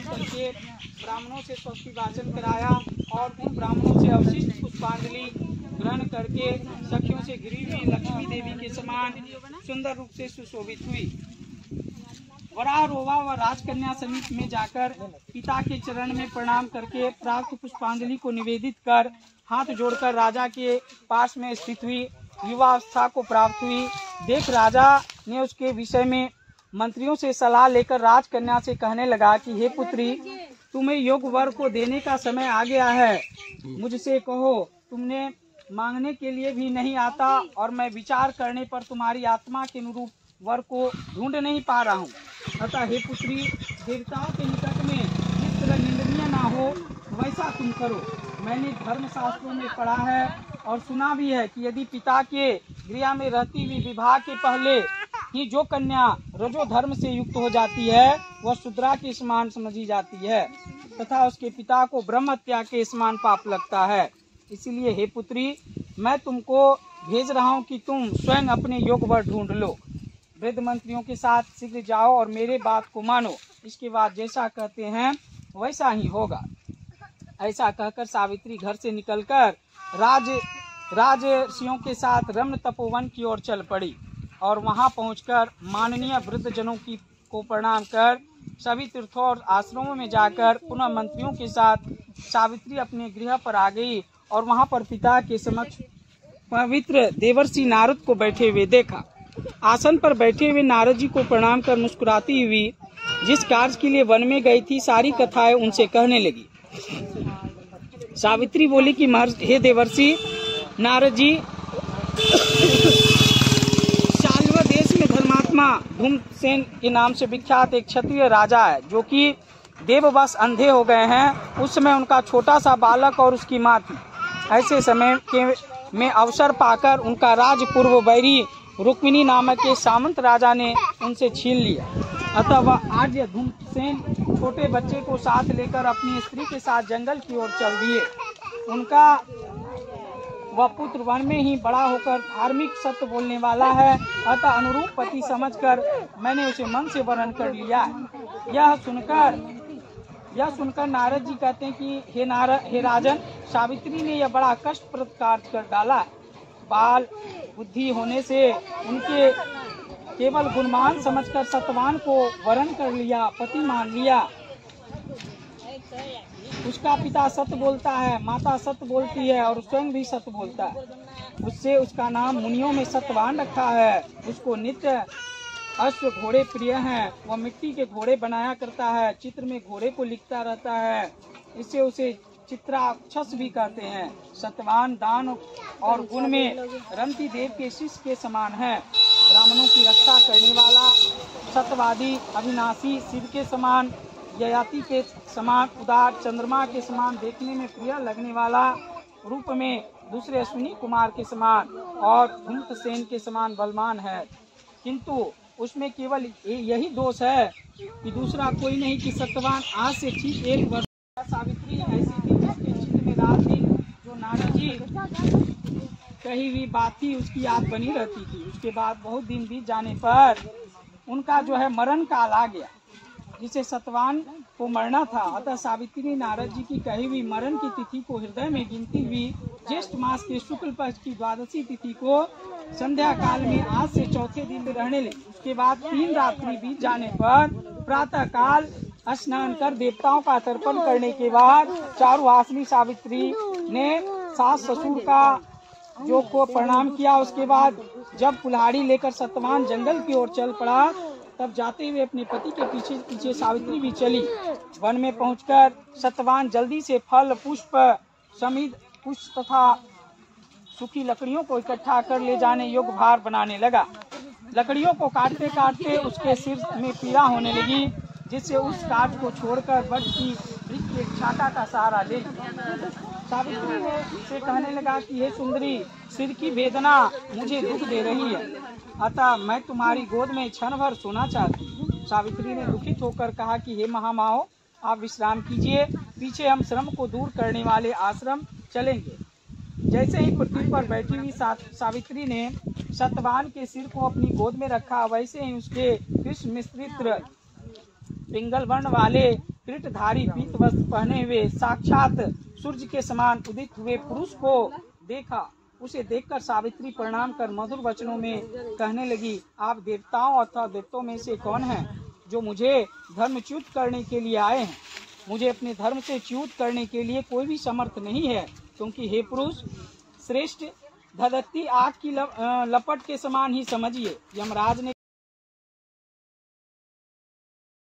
करके ब्राह्मणों से स्वस्ति वाचन कराया और उन ब्राह्मणों से अवशिष्ट पुष्पांजलि ग्रहण करके सखियों से घिरी हुई लक्ष्मी देवी के समान सुंदर रूप से सुशोभित हुई। वराह रोवा व राजकन्या समीप में जाकर पिता के चरण में प्रणाम करके प्राप्त पुष्पांजलि को निवेदित कर हाथ जोड़कर राजा के पास में स्थित हुई। युवावस्था को प्राप्त हुई देख राजा ने उसके विषय में मंत्रियों से सलाह लेकर राजकन्या से कहने लगा कि हे पुत्री, तुम्हें योग वर को देने का समय आ गया है। मुझसे कहो, तुमने मांगने के लिए भी नहीं आता और मैं विचार करने पर तुम्हारी आत्मा के अनुरूप वर को ढूंढ नहीं पा रहा हूँ। अतः हे पुत्री, देवताओं के निकट में जिस तरह निंदनीय ना हो वैसा तुम करो। मैंने धर्म शास्त्रों में पढ़ा है और सुना भी है कि यदि पिता के गृह में रहती हुई विवाह के पहले ही जो कन्या रजो धर्म से युक्त हो जाती है वह शूद्रा के समान समझी जाती है तथा उसके पिता को ब्रह्म हत्या के समान पाप लगता है। इसीलिए हे पुत्री, मैं तुमको भेज रहा हूँ कि तुम स्वयं अपने योग वर ढूंढ लो। वृद्ध मंत्रियों के साथ शीघ्र जाओ और मेरे बात को मानो। इसके बाद जैसा कहते हैं वैसा ही होगा। ऐसा कहकर सावित्री घर से निकलकर राजर्षियों के साथ रम्य तपोवन की ओर चल पड़ी और वहां पहुंचकर माननीय वृद्धजनों को प्रणाम कर सभी तीर्थों और आश्रमों में जाकर पुनः मंत्रियों के साथ सावित्री अपने गृह पर आ गई और वहां पर पिता के समक्ष पवित्र देवर्षि नारद को बैठे हुए देखा। आसन पर बैठे हुए नारद जी को प्रणाम कर मुस्कुराती हुई जिस कार्य के लिए वन में गई थी सारी कथाएं उनसे कहने लगी। सावित्री बोली कि हे देवर्षि नारद जी, शाल्व देश में धर्मात्मा धूमसेन के नाम से विख्यात एक क्षत्रिय राजा है जो कि देववश अंधे हो गए हैं। उस समय उनका छोटा सा बालक और उसकी माँ थी। ऐसे समय में अवसर पाकर उनका राज पूर्व बैरी रुक्मिणी नामक के सामंत राजा ने उनसे छीन लिया। अतः वह आर्य धूमसेन छोटे बच्चे को साथ लेकर अपनी स्त्री के साथ जंगल की ओर चल दिए। उनका वह पुत्र वन में ही बड़ा होकर धार्मिक सत्य बोलने वाला है, अतः अनुरूप पति समझकर मैंने उसे मन से वरण कर लिया। यह सुनकर नारद जी कहते हैं कि हे राजन, सावित्री ने यह बड़ा कष्टप्रद कार्य कर डाला। बाल बुद्धि होने से उनके केवल गुणमान समझकर सत्यवान को वरण कर लिया, पति मान लिया। उसका पिता सत्य बोलता है, माता सत्य बोलती है और स्वयं भी सत्य बोलता है। उससे उसका नाम मुनियों में सत्यवान रखा है। उसको नित्य अश्व घोड़े प्रिय हैं। वह मिट्टी के घोड़े बनाया करता है, चित्र में घोड़े को लिखता रहता है। इससे उसे चित्राक्षस भी कहते हैं। सत्यवान दान और गुण में रंती देव के शिष्य के समान है। ब्राह्मणों की रक्षा करने वाला, सत्यवादी, अविनाशी, शिव के समान, ययाति के समान, उदार, चंद्रमा के समान देखने में प्रिय लगने वाला, रूप में दूसरे अश्विनी कुमार के समान और धूमसेन के समान बलवान है। किंतु उसमें केवल यही दोष है कि दूसरा कोई नहीं कि सत्यवान आज से ठीक 1 वर्ष सावित्री ऐसी थी जिसके चित्त में रात दिन जो नारद जी कही हुई बात थी उसकी याद बनी रहती थी। उसके बाद बहुत दिन बीत जाने पर उनका जो है मरण काल आ गया, जिसे सत्यवान को मरना था। अतः सावित्री ने नारद जी की कही हुई मरण की तिथि को हृदय में गिनती हुई ज्येष्ठ मास के शुक्ल पक्ष की द्वादशी तिथि को संध्या काल में आज से चौथे दिन में रहने लगी। उसके बाद 3 रात्रि बीत जाने पर प्रातः काल स्नान कर देवताओं का तर्पण करने के बाद चारुहासिनी सावित्री ने सास ससुर का जो को प्रणाम किया। उसके बाद जब कुल्हाड़ी लेकर सत्यवान जंगल की ओर चल पड़ा तब जाते हुए अपने पति के पीछे पीछे सावित्री भी चली। वन में पहुंचकर सत्यवान जल्दी से फल, पुष्प, समिध, पुष्प तथा सूखी लकड़ियों को इकट्ठा कर ले जाने योग्य भार बनाने लगा। लकड़ियों को काटते काटते उसके सिर में पीड़ा होने लगी, जिससे उस काट को छोड़कर वट की वृक्ष के छाता का सहारा ले लिया। सावित्री ने से कहने लगा कि हे सुंदरी, सिर की वेदना मुझे दुख दे रही है, अतः मैं तुम्हारी गोद में क्षण भर सोना चाहती हूँ। सावित्री ने दुखित होकर कहा कि हे महामाओ, आप विश्राम कीजिए, पीछे हम श्रम को दूर करने वाले आश्रम चलेंगे। जैसे ही पृथ्वी पर बैठी हुई सावित्री ने सत्यवान के सिर को अपनी गोद में रखा, वैसे ही उसके कृष्ण मिश्रित पिंगल वर्ण वाले कृतधारी पीत वस्त्र पहने हुए साक्षात सूर्य के समान उदित हुए पुरुष को देखा। उसे देखकर सावित्री प्रणाम कर मधुर वचनों में कहने लगी, आप देवताओं अथवा दैत्यों में से कौन हैं जो मुझे धर्मच्युत करने के लिए आए हैं? मुझे अपने धर्म से च्युत करने के लिए कोई भी समर्थ नहीं है, क्योंकि हे पुरुष श्रेष्ठ, धधकती आग की लपट के समान ही समझिए। यमराज ने